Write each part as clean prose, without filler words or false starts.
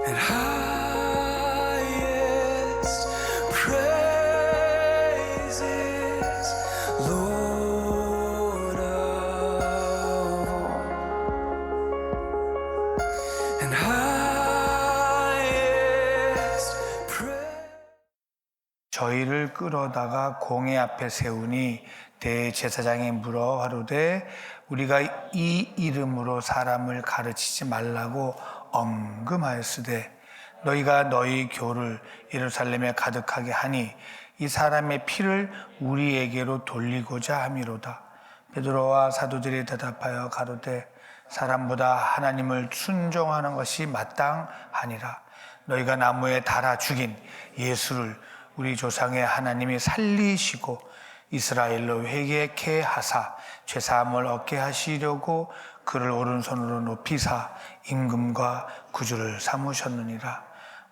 and highest praises, Lord of all, and highest praise. 저희를 끌어다가 공회 앞에 세우니 대제사장이 물어 하루되 우리가 이 이름으로 사람을 가르치지 말라고 엄금하였으되 너희가 너희 교를 예루살렘에 가득하게 하니 이 사람의 피를 우리에게로 돌리고자 함이로다. 베드로와 사도들이 대답하여 가로되 사람보다 하나님을 순종하는 것이 마땅하니라. 너희가 나무에 달아 죽인 예수를 우리 조상의 하나님이 살리시고 이스라엘로 회개케 하사 죄사함을 얻게 하시려고 그를 오른손으로 높이사 임금과 구주를 삼으셨느니라.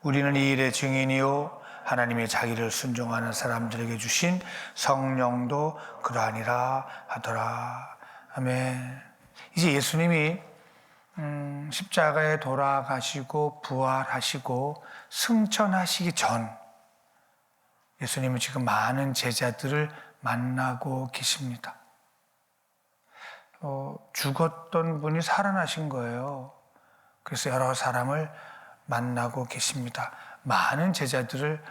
우리는 이 일의 증인이요 하나님이 자기를 순종하는 사람들에게 주신 성령도 그러하니라 하더라. 아멘. 이제 예수님이 십자가에 돌아가시고 부활하시고 승천하시기 전 예수님은 지금 많은 제자들을 만나고 계십니다. 죽었던 분이 살아나신 거예요. 그래서 여러 사람을 만나고 계십니다. 많은 제자들을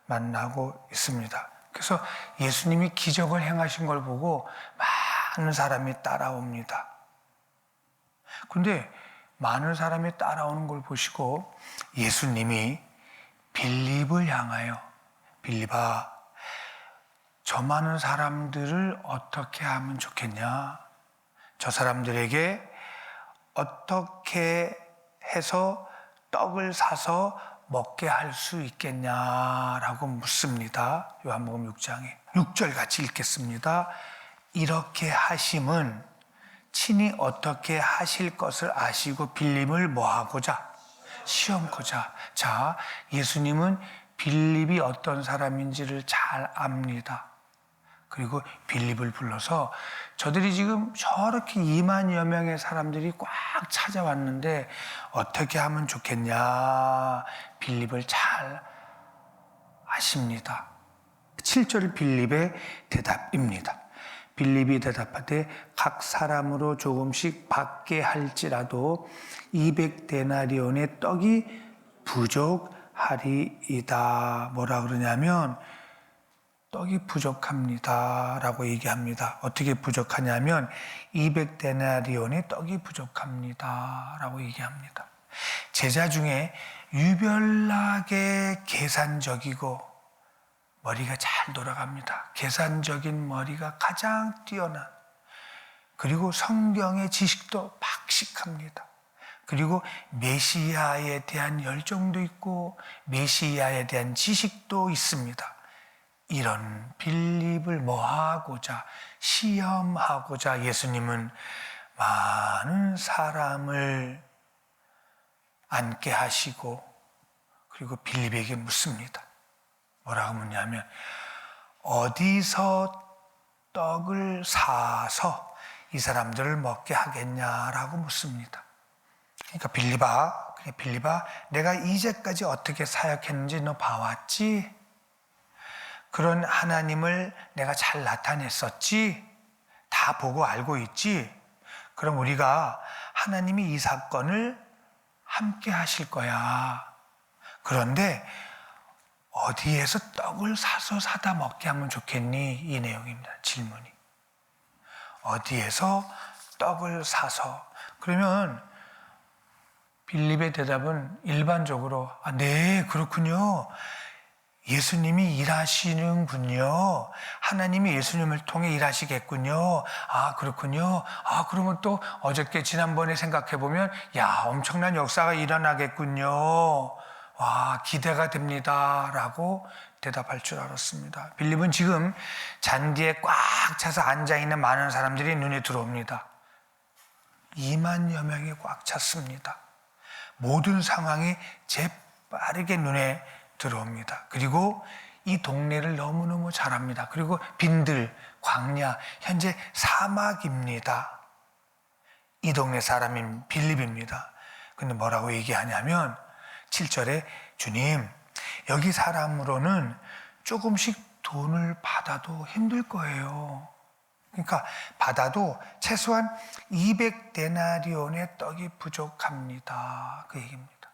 만나고 있습니다. 그래서 예수님이 기적을 행하신 걸 보고 많은 사람이 따라옵니다. 그런데 많은 사람이 따라오는 걸 보시고 예수님이 빌립을 향하여 빌립아, 저 많은 사람들을 어떻게 하면 좋겠냐? 저 사람들에게 어떻게 해서 떡을 사서 먹게 할 수 있겠냐라고 묻습니다. 요한복음 6장에 6절 같이 읽겠습니다. 이렇게 하심은 친히 어떻게 하실 것을 아시고 빌립을 뭐하고자? 시험코자. 자, 예수님은 빌립이 어떤 사람인지를 잘 압니다. 그리고 빌립을 불러서 저들이 지금 저렇게 2만여 명의 사람들이 꽉 찾아왔는데 어떻게 하면 좋겠냐? 빌립을 잘 아십니다. 7절 빌립의 대답입니다. 빌립이 대답하되 각 사람으로 조금씩 받게 할지라도 200데나리온의 떡이 부족하리이다. 뭐라 그러냐면 떡이 부족합니다 라고 얘기합니다. 어떻게 부족하냐면 200데나리온의 떡이 부족합니다 라고 얘기합니다. 제자 중에 유별나게 계산적이고 머리가 잘 돌아갑니다. 계산적인 머리가 가장 뛰어난, 그리고 성경의 지식도 박식합니다. 그리고 메시아에 대한 열정도 있고 메시아에 대한 지식도 있습니다. 이런 빌립을 뭐하고자, 시험하고자 예수님은 많은 사람을 앉게 하시고 그리고 빌립에게 묻습니다. 뭐라고 묻냐면 어디서 떡을 사서 이 사람들을 먹게 하겠냐라고 묻습니다. 그러니까 빌립아, 내가 이제까지 어떻게 사역했는지 너 봐왔지? 그런 하나님을 내가 잘 나타냈었지? 다 보고 알고 있지? 그럼 우리가 하나님이 이 사건을 함께 하실 거야. 그런데 어디에서 떡을 사서 사다 먹게 하면 좋겠니? 이 내용입니다. 질문이. 어디에서 떡을 사서. 그러면 빌립의 대답은 일반적으로 네, 그렇군요. 예수님이 일하시는군요. 하나님이 예수님을 통해 일하시겠군요. 그렇군요. 그러면 또 어저께 지난번에 생각해보면 엄청난 역사가 일어나겠군요. 와, 기대가 됩니다 라고 대답할 줄 알았습니다. 빌립은 지금 잔디에 꽉 차서 앉아있는 많은 사람들이 눈에 들어옵니다. 2만여 명이 꽉 찼습니다. 모든 상황이 재빠르게 눈에 들어옵니다. 그리고 이 동네를 너무너무 잘 압니다. 그리고 빈들, 광야, 현재 사막입니다. 이 동네 사람인 빌립입니다. 근데 뭐라고 얘기하냐면 7절에 주님, 여기 사람으로는 조금씩 돈을 받아도 힘들 거예요. 그러니까 받아도 최소한 200데나리온의 떡이 부족합니다. 그 얘기입니다.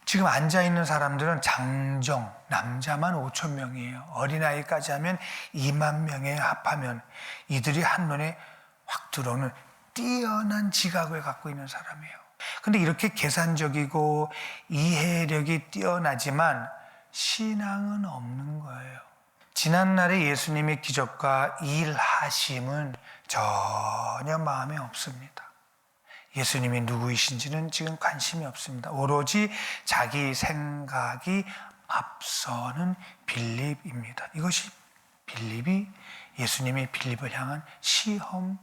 지금 앉아있는 사람들은 장정, 남자만 5천 명이에요. 어린아이까지 하면 2만 명에 합하면 이들이 한눈에 확 들어오는 뛰어난 지각을 갖고 있는 사람이에요. 근데 이렇게 계산적이고 이해력이 뛰어나지만 신앙은 없는 거예요. 지난날의 예수님의 기적과 일하심은 전혀 마음에 없습니다. 예수님이 누구이신지는 지금 관심이 없습니다. 오로지 자기 생각이 앞서는 빌립입니다. 이것이 빌립이 예수님의 빌립을 향한 시험입니다.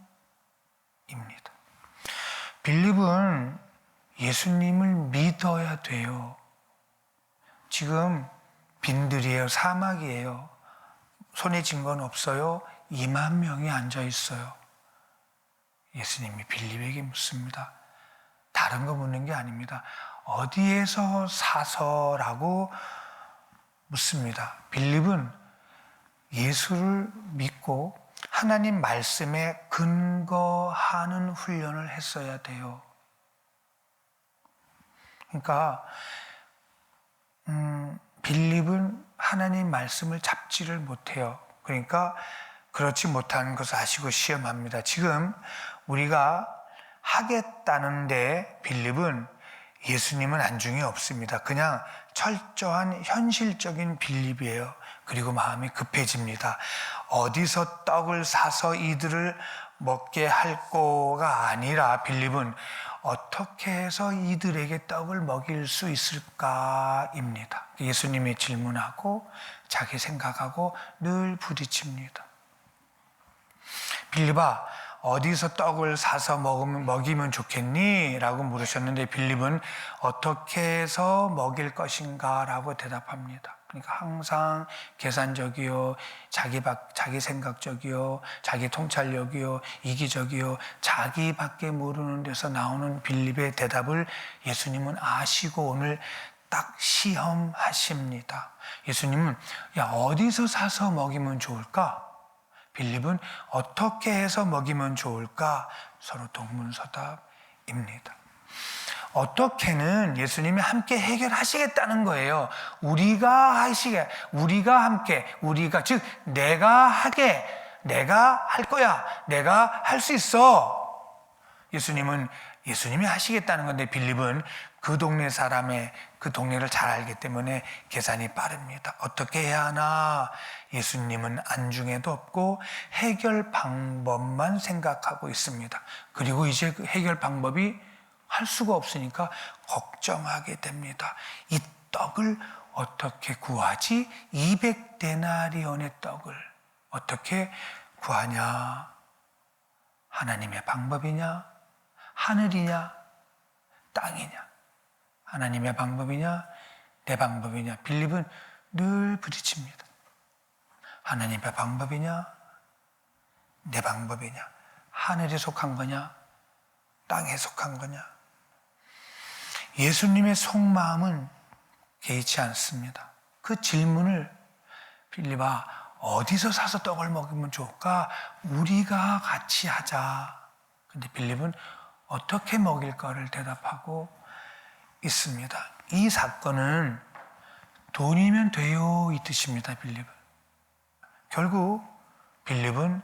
빌립은 예수님을 믿어야 돼요. 지금 빈들이에요. 사막이에요. 손에 쥔 건 없어요. 2만 명이 앉아 있어요. 예수님이 빌립에게 묻습니다. 다른 거 묻는 게 아닙니다. 어디에서 사서라고 묻습니다. 빌립은 예수를 믿고 하나님 말씀에 근거하는 훈련을 했어야 돼요. 그러니까 빌립은 하나님 말씀을 잡지를 못해요. 그러니까 그렇지 못한 것을 아시고 시험합니다. 지금 우리가 하겠다는데 빌립은 예수님은 안중에 없습니다. 그냥 철저한 현실적인 빌립이에요. 그리고 마음이 급해집니다. 어디서 떡을 사서 이들을 먹게 할 거가 아니라 빌립은 어떻게 해서 이들에게 떡을 먹일 수 있을까입니다. 예수님이 질문하고 자기 생각하고 늘 부딪힙니다. 빌립아, 어디서 떡을 사서 먹이면 좋겠니? 라고 물으셨는데 빌립은 어떻게 해서 먹일 것인가? 라고 대답합니다. 그러니까 항상 계산적이요, 자기 생각적이요, 자기 통찰력이요, 이기적이요, 자기밖에 모르는 데서 나오는 빌립의 대답을 예수님은 아시고 오늘 딱 시험하십니다. 예수님은 야, 어디서 사서 먹이면 좋을까? 빌립은 어떻게 해서 먹이면 좋을까? 서로 동문서답입니다. 어떻게는 예수님이 함께 해결하시겠다는 거예요. 우리가 즉 내가 하게, 내가 할 거야, 내가 할 수 있어. 예수님이 하시겠다는 건데 빌립은 그 동네 사람의 그 동네를 잘 알기 때문에 계산이 빠릅니다. 어떻게 해야 하나? 예수님은 안중에도 없고 해결 방법만 생각하고 있습니다. 그리고 이제 그 해결 방법이 할 수가 없으니까 걱정하게 됩니다. 이 떡을 어떻게 구하지? 200데나리온의 떡을 어떻게 구하냐? 하나님의 방법이냐? 하늘이냐? 땅이냐? 하나님의 방법이냐? 내 방법이냐? 빌립은 늘 부딪힙니다. 하나님의 방법이냐? 내 방법이냐? 하늘에 속한 거냐? 땅에 속한 거냐? 예수님의 속마음은 개의치 않습니다. 그 질문을 빌립아, 어디서 사서 떡을 먹으면 좋을까? 우리가 같이 하자. 근데 빌립은 어떻게 먹일 거를 대답하고 있습니다. 이 사건은 돈이면 돼요 이 뜻입니다. 빌립은. 결국 빌립은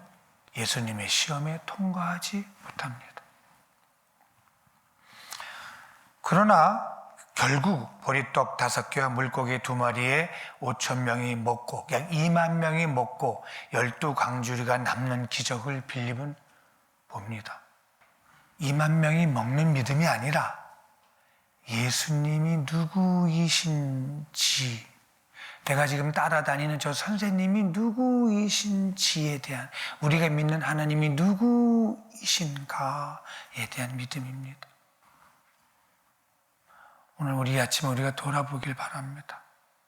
예수님의 시험에 통과하지 못합니다. 그러나 결국 보리떡 5개와 물고기 2마리에 5,000명이 먹고 약 2만 명이 먹고 12광주리가 남는 기적을 빌립은 봅니다. 2만 명이 먹는 믿음이 아니라 예수님이 누구이신지, 내가 지금 따라다니는 저 선생님이 누구이신지에 대한, 우리가 믿는 하나님이 누구이신가에 대한 믿음입니다. 오늘 우리 아침에 우리가 돌아보길 바랍니다.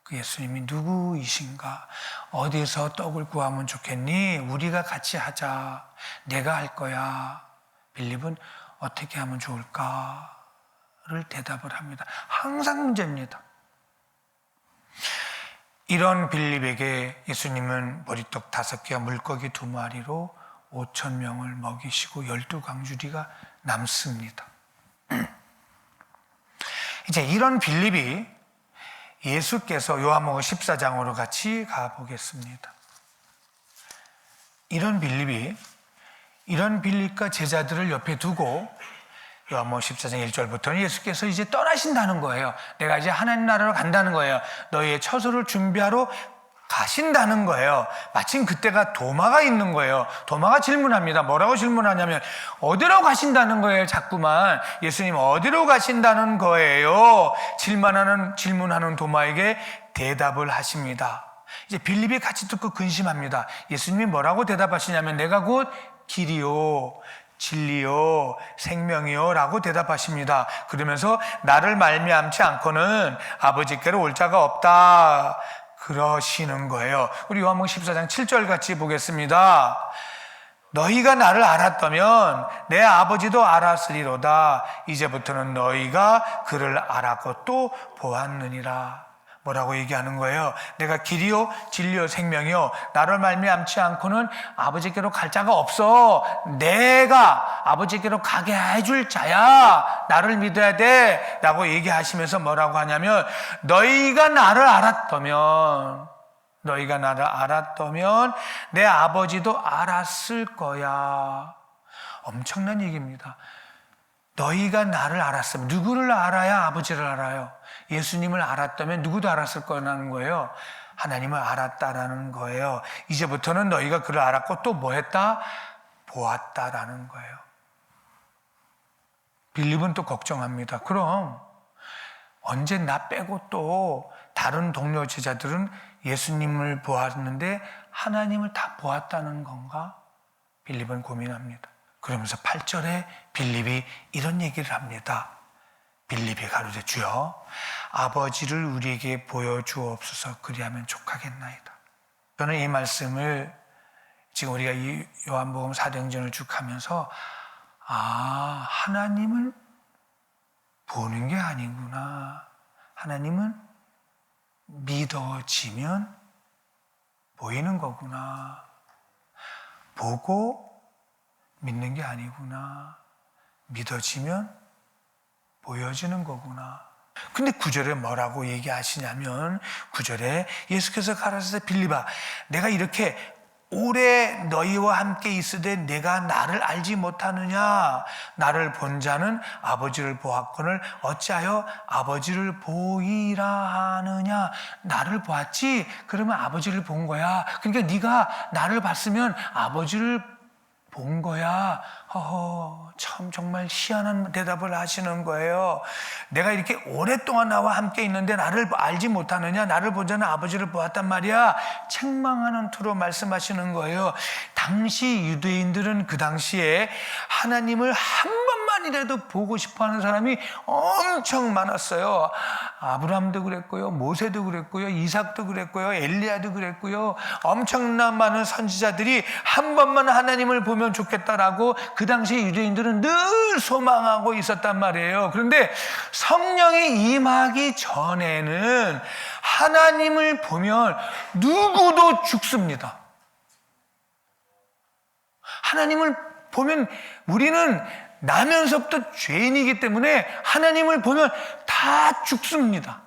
그 예수님이 누구이신가? 어디서 떡을 구하면 좋겠니? 우리가 같이 하자. 내가 할 거야. 빌립은 어떻게 하면 좋을까? 대답을 합니다. 항상 문제입니다. 이런 빌립에게 예수님은 머리떡 5개와 물고기 2마리로 5,000명을 먹이시고 12광주리가 남습니다. 이제 이런 빌립이 예수께서 요한복음 14장으로 같이 가보겠습니다. 이런 빌립과 제자들을 옆에 두고 요한복음 14장 1절부터는 예수께서 이제 떠나신다는 거예요. 내가 이제 하나님 나라로 간다는 거예요. 너희의 처소를 준비하러 가신다는 거예요. 마침 그때가 도마가 있는 거예요. 도마가 질문합니다. 뭐라고 질문하냐면 어디로 가신다는 거예요. 자꾸만 예수님 어디로 가신다는 거예요. 질문하는 도마에게 대답을 하십니다. 이제 빌립이 같이 듣고 근심합니다. 예수님이 뭐라고 대답하시냐면 내가 곧 길이요 진리요 생명이요 라고 대답하십니다. 그러면서 나를 말미암지 않고는 아버지께로 올 자가 없다 그러시는 거예요. 우리 요한복음 14장 7절 같이 보겠습니다. 너희가 나를 알았다면 내 아버지도 알았으리로다. 이제부터는 너희가 그를 알았고 또 보았느니라. 뭐라고 얘기하는 거예요? 내가 길이요 진리요 생명이요 나를 말미암지 않고는 아버지께로 갈 자가 없어. 내가 아버지께로 가게 해줄 자야. 나를 믿어야 돼 라고 얘기하시면서 뭐라고 하냐면 너희가 나를 알았다면 내 아버지도 알았을 거야. 엄청난 얘기입니다. 너희가 나를 알았으면 누구를 알아야 아버지를 알아요? 예수님을 알았다면 누구도 알았을 거라는 거예요. 하나님을 알았다라는 거예요. 이제부터는 너희가 그를 알았고 또 뭐 했다? 보았다라는 거예요. 빌립은 또 걱정합니다. 그럼 언제 나 빼고 또 다른 동료 제자들은 예수님을 보았는데 하나님을 다 보았다는 건가? 빌립은 고민합니다. 그러면서 8절에 빌립이 이런 얘기를 합니다. 빌립이 가로되 주여 아버지를 우리에게 보여주옵소서 그리하면 족하겠나이다. 저는 이 말씀을 지금 우리가 이 요한복음 사도행전을 쭉 하면서 하나님을 보는 게 아니구나. 하나님은 믿어지면 보이는 거구나. 보고 믿는 게 아니구나. 믿어지면 보여지는 거구나. 근데 9절에 뭐라고 얘기하시냐면 9절에 예수께서 가라사대 빌립아 내가 이렇게 오래 너희와 함께 있으되 내가 나를 알지 못하느냐. 나를 본 자는 아버지를 보았거늘 어찌하여 아버지를 보이라 하느냐. 나를 보았지? 그러면 아버지를 본 거야. 그러니까 네가 나를 봤으면 아버지를 본 거야. 참 정말 희한한 대답을 하시는 거예요. 내가 이렇게 오랫동안 나와 함께 있는데 나를 알지 못하느냐. 나를 본 자는 아버지를 보았단 말이야. 책망하는 투로 말씀하시는 거예요. 당시 유대인들은 그 당시에 하나님을 한 번만이라도 보고 싶어하는 사람이 엄청 많았어요. 아브라함도 그랬고요, 모세도 그랬고요, 이삭도 그랬고요, 엘리야도 그랬고요. 엄청난 많은 선지자들이 한 번만 하나님을 보면 좋겠다라고 그 당시 유대인들은 늘 소망하고 있었단 말이에요. 그런데 성령이 임하기 전에는 하나님을 보면 누구도 죽습니다. 하나님을 보면 우리는 나면서부터 죄인이기 때문에 하나님을 보면 다 죽습니다.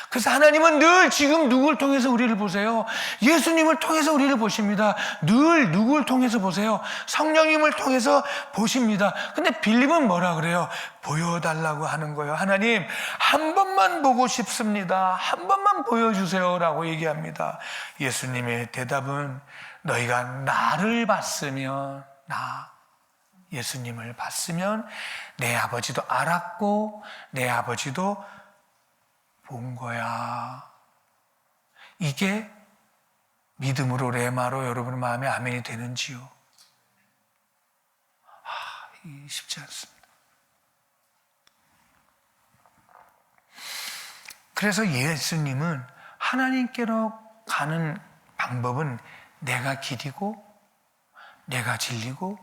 그래서 하나님은 늘 지금 누구를 통해서 우리를 보세요? 예수님을 통해서 우리를 보십니다. 늘 누구를 통해서 보세요? 성령님을 통해서 보십니다. 근데 빌립은 뭐라 그래요? 보여달라고 하는 거예요. 하나님 한 번만 보고 싶습니다. 한 번만 보여주세요 라고 얘기합니다. 예수님의 대답은 너희가 나를 봤으면 예수님을 봤으면 내 아버지도 알았고 내 아버지도 본 거야. 이게 믿음으로 레마로 여러분의 마음에 아멘이 되는지요? 쉽지 않습니다. 그래서 예수님은 하나님께로 가는 방법은 내가 길이고 내가 진리고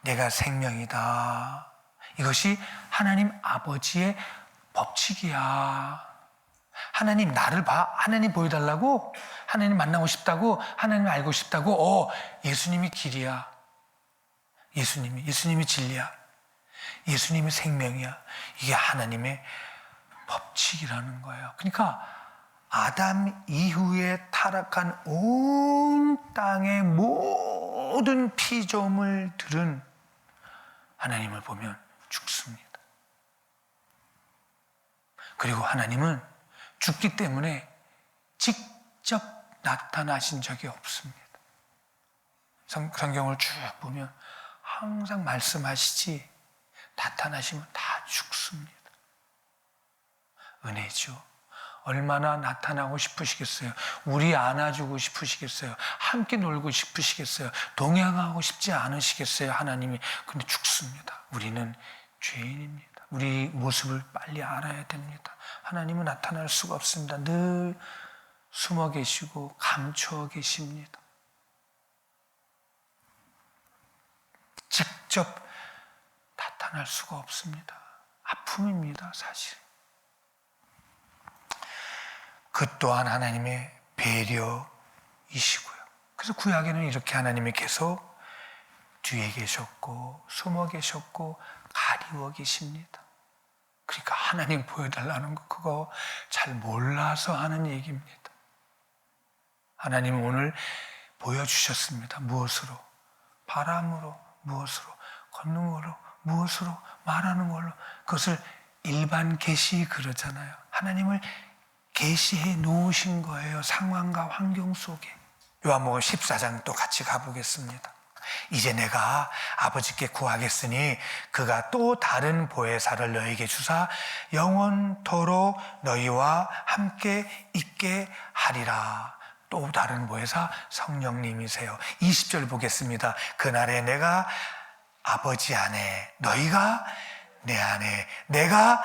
내가 생명이다. 이것이 하나님 아버지의 법칙이야. 하나님 나를 봐. 하나님 보여달라고? 하나님 만나고 싶다고? 하나님 알고 싶다고? 예수님이 길이야. 예수님이 진리야. 예수님이 생명이야. 이게 하나님의 법칙이라는 거예요. 그러니까 아담 이후에 타락한 온 땅의 모든 피조물들은 하나님을 보면 죽습니다. 그리고 하나님은 죽기 때문에 직접 나타나신 적이 없습니다. 성경을 쭉 보면 항상 말씀하시지 나타나시면 다 죽습니다. 은혜죠. 얼마나 나타나고 싶으시겠어요? 우리 안아주고 싶으시겠어요? 함께 놀고 싶으시겠어요? 동행하고 싶지 않으시겠어요? 하나님이. 근데 죽습니다. 우리는 죄인입니다. 우리 모습을 빨리 알아야 됩니다. 하나님은 나타날 수가 없습니다. 늘 숨어 계시고 감춰 계십니다. 직접 나타날 수가 없습니다. 아픔입니다, 사실. 그 또한 하나님의 배려이시고요. 그래서 구약에는 이렇게 하나님이 계속 뒤에 계셨고 숨어 계셨고 가리워 계십니다. 그러니까 하나님 보여달라는 거 그거 잘 몰라서 하는 얘기입니다. 하나님은 오늘 보여주셨습니다. 무엇으로? 바람으로, 무엇으로? 걷는 걸로, 무엇으로? 말하는 걸로. 그것을 일반 계시 그러잖아요. 하나님을 계시해 놓으신 거예요. 상황과 환경 속에. 요한복음 14장 또 같이 가보겠습니다. 이제 내가 아버지께 구하겠으니 그가 또 다른 보혜사를 너희에게 주사 영원토록 너희와 함께 있게 하리라. 또 다른 보혜사 성령님이세요. 20절 보겠습니다. 그날에 내가 아버지 안에 너희가 내 안에 내가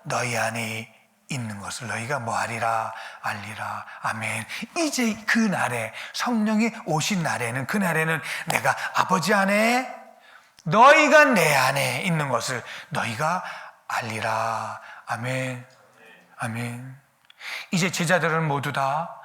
너희 안에 있는 것을 너희가 뭐하리라 알리라. 아멘. 이제 그 날에 성령이 오신 날에는 그날에는 내가 아버지 안에 너희가 내 안에 있는 것을 너희가 알리라. 아멘. 아멘. 이제 제자들은 모두 다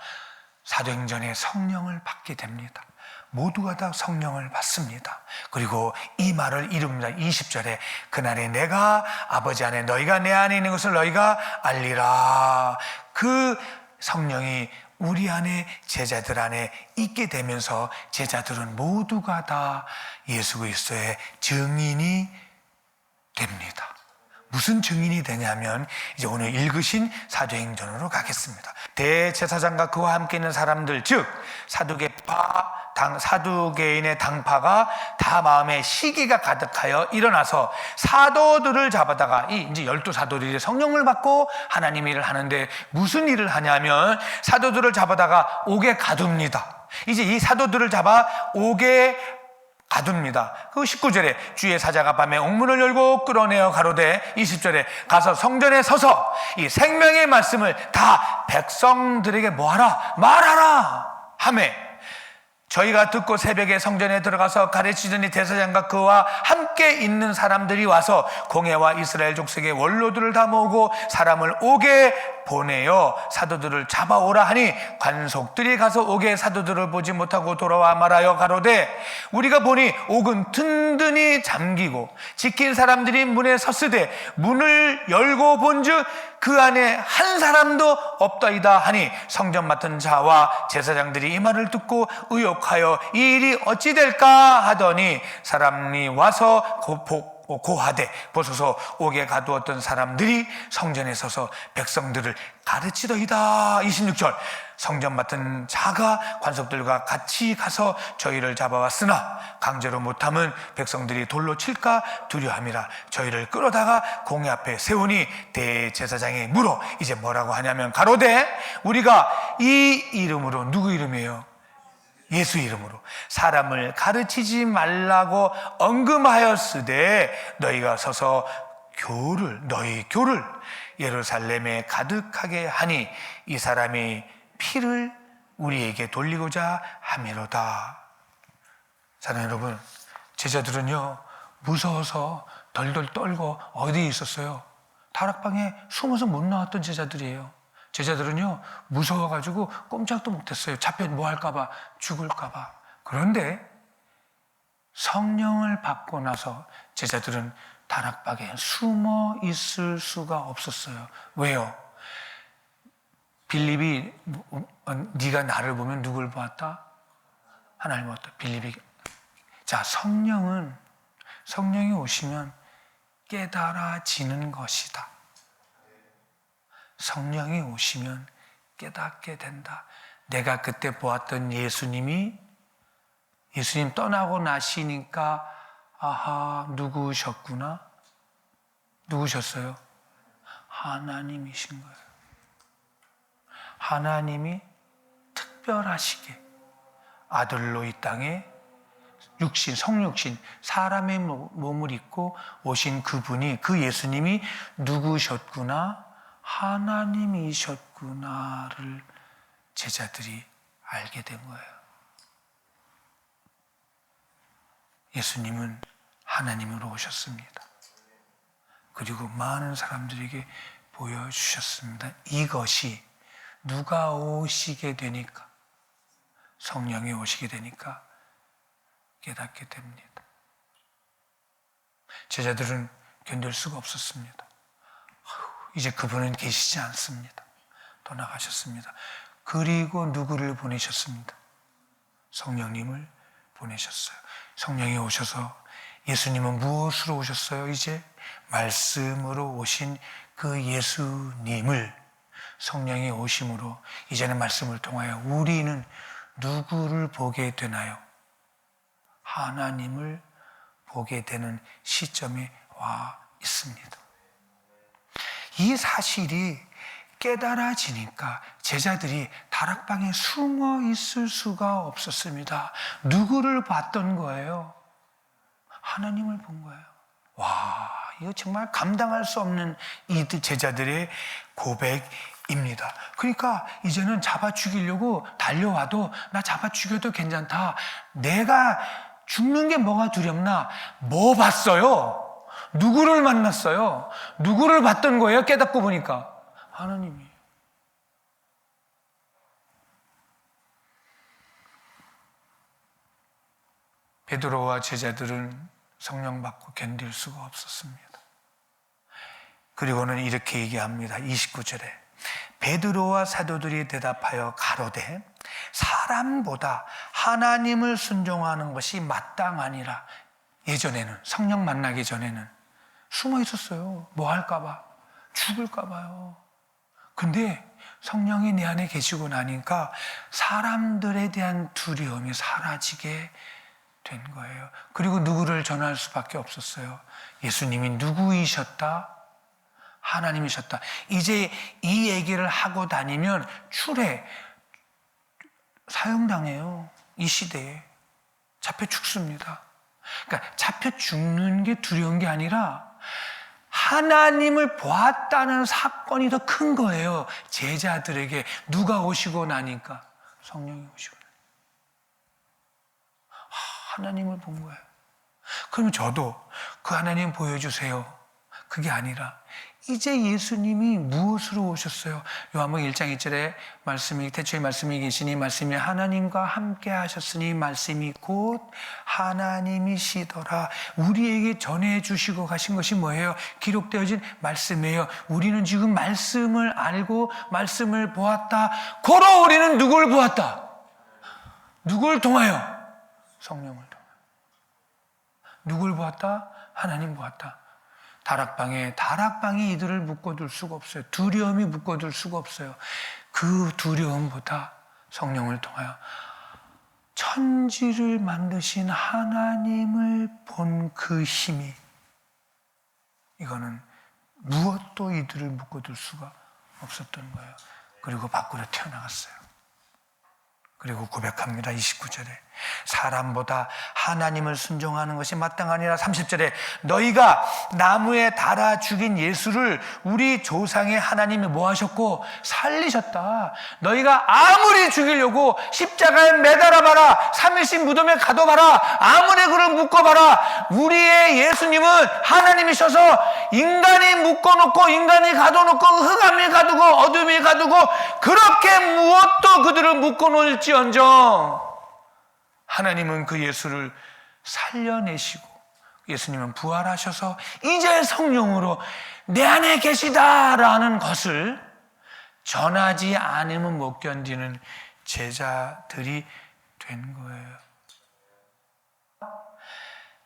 사도행전에 성령을 받게 됩니다. 모두가 다 성령을 받습니다. 그리고 이 말을 이룹니다. 20절에 그날에 내가 아버지 안에 너희가 내 안에 있는 것을 너희가 알리라. 그 성령이 우리 안에 제자들 안에 있게 되면서 제자들은 모두가 다 예수 그리스도의 증인이 됩니다. 무슨 증인이 되냐면 이제 오늘 읽으신 사도행전으로 가겠습니다. 대제사장과 그와 함께 있는 사람들 즉 사두개인의 당파가 다 마음에 시기가 가득하여 일어나서 사도들을 잡아다가 이제 12사도들이 성령을 받고 하나님 일을 하는데 무슨 일을 하냐면 사도들을 잡아다가 옥에 가둡니다. 이제 이 사도들을 잡아 옥에 가둡니다. 그 19절에 주의 사자가 밤에 옥문을 열고 끌어내어 가로되 20절에 가서 성전에 서서 이 생명의 말씀을 다 백성들에게 뭐하라? 말하라 하매 저희가 듣고 새벽에 성전에 들어가서 가르치더니 대제사장과 그와 함께 있는 사람들이 와서 공회와 이스라엘 족속의 원로들을 다 모으고 사람을 옥에 보내어 사도들을 잡아오라 하니 관속들이 가서 옥에 사도들을 보지 못하고 돌아와 말하여 가로되 우리가 보니 옥은 든든히 잠기고 지킨 사람들이 문에 섰으되 문을 열고 본즉 그 안에 한 사람도 없다이다 하니 성전 맡은 자와 제사장들이 이 말을 듣고 의혹하여 이 일이 어찌 될까 하더니 사람이 와서 고하되 보소서 옥에 가두었던 사람들이 성전에 서서 백성들을 가르치더이다. 26절 성전 맡은 자가 관속들과 같이 가서 저희를 잡아왔으나 강제로 못함은 백성들이 돌로 칠까 두려함이라. 저희를 끌어다가 공회 앞에 세우니 대제사장이 물어 이제 뭐라고 하냐면 가로되 우리가 이 이름으로 누구 이름이에요? 예수 이름으로 사람을 가르치지 말라고 언금하였으되 너희가 서서 너희 교를 예루살렘에 가득하게 하니 이 사람이 피를 우리에게 돌리고자 함이로다. 사랑하는 여러분, 제자들은요 무서워서 덜덜 떨고 어디에 있었어요? 다락방에 숨어서 못 나왔던 제자들이에요. 제자들은요, 무서워가지고 꼼짝도 못했어요. 잡혀 뭐 할까봐, 죽을까봐. 그런데 성령을 받고 나서 제자들은 다락방에 숨어 있을 수가 없었어요. 왜요? 빌립이 네가 나를 보면 누굴 보았다? 하나님을 보았다. 빌립이. 자, 성령이 오시면 깨달아지는 것이다. 성령이 오시면 깨닫게 된다. 내가 그때 보았던 예수님 떠나고 나시니까 아하, 누구셨구나? 누구셨어요? 하나님이신 거예요. 하나님이 특별하시게 아들로 이 땅에 성육신, 사람의 몸을 입고 오신 그분이, 그 예수님이 누구셨구나? 하나님이셨구나를 제자들이 알게 된 거예요. 예수님은 하나님으로 오셨습니다. 그리고 많은 사람들에게 보여주셨습니다. 이것이 누가 오시게 되니까, 성령이 오시게 되니까 깨닫게 됩니다. 제자들은 견딜 수가 없었습니다. 이제 그분은 계시지 않습니다. 떠나가셨습니다. 그리고 누구를 보내셨습니다? 성령님을 보내셨어요. 성령이 오셔서 예수님은 무엇으로 오셨어요? 이제 말씀으로 오신 그 예수님을, 성령이 오심으로 이제는 말씀을 통하여 우리는 누구를 보게 되나요? 하나님을 보게 되는 시점에 와 있습니다. 이 사실이 깨달아지니까 제자들이 다락방에 숨어 있을 수가 없었습니다. 누구를 봤던 거예요? 하나님을 본 거예요. 와, 이거 정말 감당할 수 없는 이 제자들의 고백입니다. 그러니까 이제는 잡아 죽이려고 달려와도 나 잡아 죽여도 괜찮다. 내가 죽는 게 뭐가 두렵나? 뭐 봤어요? 누구를 만났어요? 누구를 봤던 거예요? 깨닫고 보니까 하나님이. 베드로와 제자들은 성령 받고 견딜 수가 없었습니다. 그리고는 이렇게 얘기합니다. 29절에 베드로와 사도들이 대답하여 가로되 사람보다 하나님을 순종하는 것이 마땅하니라. 예전에는, 성령 만나기 전에는 숨어 있었어요. 뭐 할까봐, 죽을까봐요. 근데 성령이 내 안에 계시고 나니까 사람들에 대한 두려움이 사라지게 된 거예요. 그리고 누구를 전할 수밖에 없었어요. 예수님이 누구이셨다? 하나님이셨다. 이제 이 얘기를 하고 다니면 사형당해요. 이 시대에 잡혀 죽습니다. 그러니까 잡혀 죽는 게 두려운 게 아니라 하나님을 보았다는 사건이 더 큰 거예요. 제자들에게 누가 오시고 나니까 성령이 오시고 하나님을 본 거예요. 그러면 저도 그 하나님 보여주세요. 그게 아니라 이제 예수님이 무엇으로 오셨어요? 요한복음 1장 1절에 말씀이, 태초에 말씀이 계시니 말씀이 하나님과 함께 하셨으니 말씀이 곧 하나님이시더라. 우리에게 전해주시고 가신 것이 뭐예요? 기록되어진 말씀이에요. 우리는 지금 말씀을 알고 말씀을 보았다. 고로 우리는 누굴 보았다? 누굴 통하여? 성령을 통하여. 누굴 보았다? 하나님 보았다. 다락방에 이들을 묶어둘 수가 없어요. 두려움이 묶어둘 수가 없어요. 그 두려움보다 성령을 통하여 천지를 만드신 하나님을 본 그 힘이, 이거는 무엇도 이들을 묶어둘 수가 없었던 거예요. 그리고 밖으로 튀어나갔어요. 그리고 고백합니다. 29절에 사람보다 하나님을 순종하는 것이 마땅하니라. 30절에 너희가 나무에 달아 죽인 예수를 우리 조상의 하나님이 뭐 하셨고 살리셨다. 너희가 아무리 죽이려고 십자가에 매달아봐라, 3일씩 무덤에 가둬봐라, 아무리 그를 묶어봐라, 우리의 예수님은 하나님이셔서 인간이 묶어놓고 인간이 가둬놓고 흑암이 가두고 어둠이 가두고 그렇게 무엇도 그들을 묶어놓을지언정 하나님은 그 예수를 살려내시고 예수님은 부활하셔서 이제 성령으로 내 안에 계시다라는 것을 전하지 않으면 못 견디는 제자들이 된 거예요.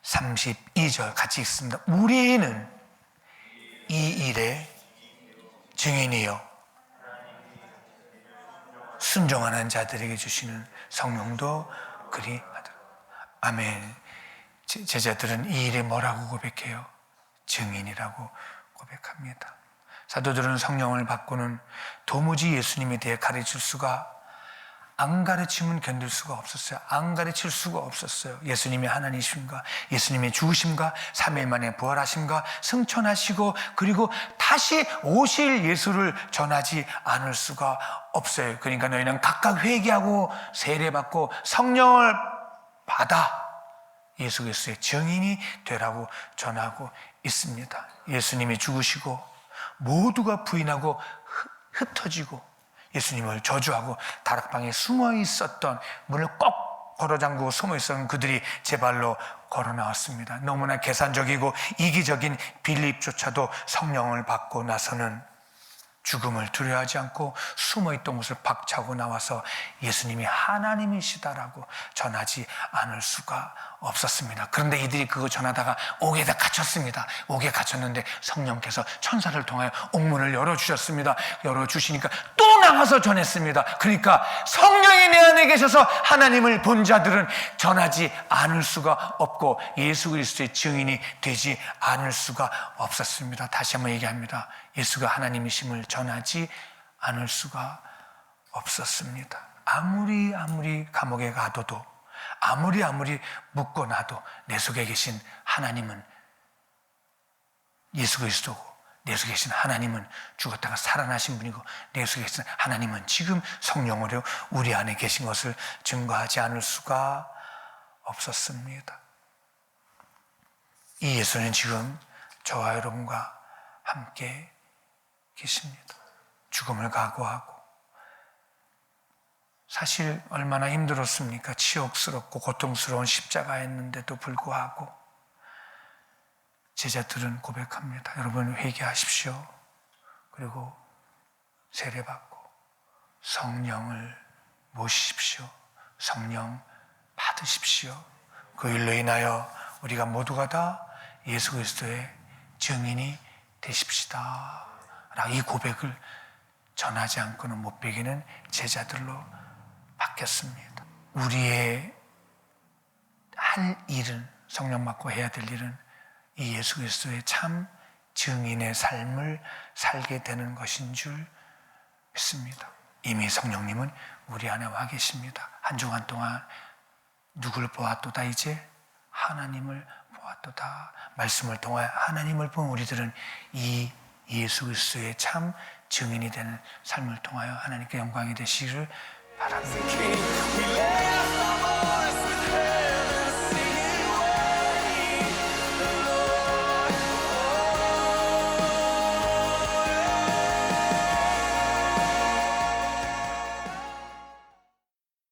32절 같이 읽습니다. 우리는 이 일의 증인이요 순종하는 자들에게 주시는 성령도 그리 하더라. 아멘. 제자들은 이 일에 뭐라고 고백해요? 증인이라고 고백합니다. 사도들은 성령을 받고는 도무지 예수님에 대해 가르칠 수가, 안 가르치면 견딜 수가 없었어요. 안 가르칠 수가 없었어요. 예수님의 하나님이심과 예수님의 죽으심과 3일 만에 부활하심과 승천하시고 그리고 다시 오실 예수를 전하지 않을 수가 없어요. 그러니까 너희는 각각 회개하고 세례받고 성령을 받아 예수 그리스도의 증인이 되라고 전하고 있습니다. 예수님이 죽으시고 모두가 부인하고 흩어지고 예수님을 저주하고 다락방에 숨어 있었던, 문을 꼭 걸어 잠그고 숨어 있었던 그들이 제 발로 걸어 나왔습니다. 너무나 계산적이고 이기적인 빌립조차도 성령을 받고 나서는 죽음을 두려워하지 않고 숨어있던 곳을 박차고 나와서 예수님이 하나님이시다라고 전하지 않을 수가 없었습니다. 그런데 이들이 그거 전하다가 옥에다 갇혔습니다. 옥에 갇혔는데 성령께서 천사를 통하여 옥문을 열어주셨습니다. 열어주시니까 또 나가서 전했습니다. 그러니까 성령이 내 안에 계셔서 하나님을 본 자들은 전하지 않을 수가 없고 예수 그리스도의 증인이 되지 않을 수가 없었습니다. 다시 한번 얘기합니다. 예수가 하나님이심을 전하지 않을 수가 없었습니다. 아무리 감옥에 가둬도 아무리 묶어놔도 내 속에 계신 하나님은 예수 그리스도고 내 속에 계신 하나님은 죽었다가 살아나신 분이고 내 속에 계신 하나님은 지금 성령으로 우리 안에 계신 것을 증거하지 않을 수가 없었습니다. 이 예수는 지금 저와 여러분과 함께 계십니다. 죽음을 각오하고 사실 얼마나 힘들었습니까? 치욕스럽고 고통스러운 십자가였는데도 불구하고 제자들은 고백합니다. 여러분 회개하십시오. 그리고 세례받고 성령을 모시십시오. 성령 받으십시오. 그 일로 인하여 우리가 모두가 다 예수 그리스도의 증인이 되십시다. 이 고백을 전하지 않고는 못 베기는 제자들로 바뀌었습니다. 우리의 할 일은, 성령 받고 해야 될 일은 이 예수 그리스도의 참 증인의 삶을 살게 되는 것인 줄 믿습니다. 이미 성령님은 우리 안에 와 계십니다. 한 주간 동안 누굴 보았도다? 이제 하나님을 보았도다. 말씀을 통해 하나님을 본 우리들은 이 예수 그리스도의 참 증인이 되는 삶을 통하여 하나님께 영광이 되시기를 바랍니다.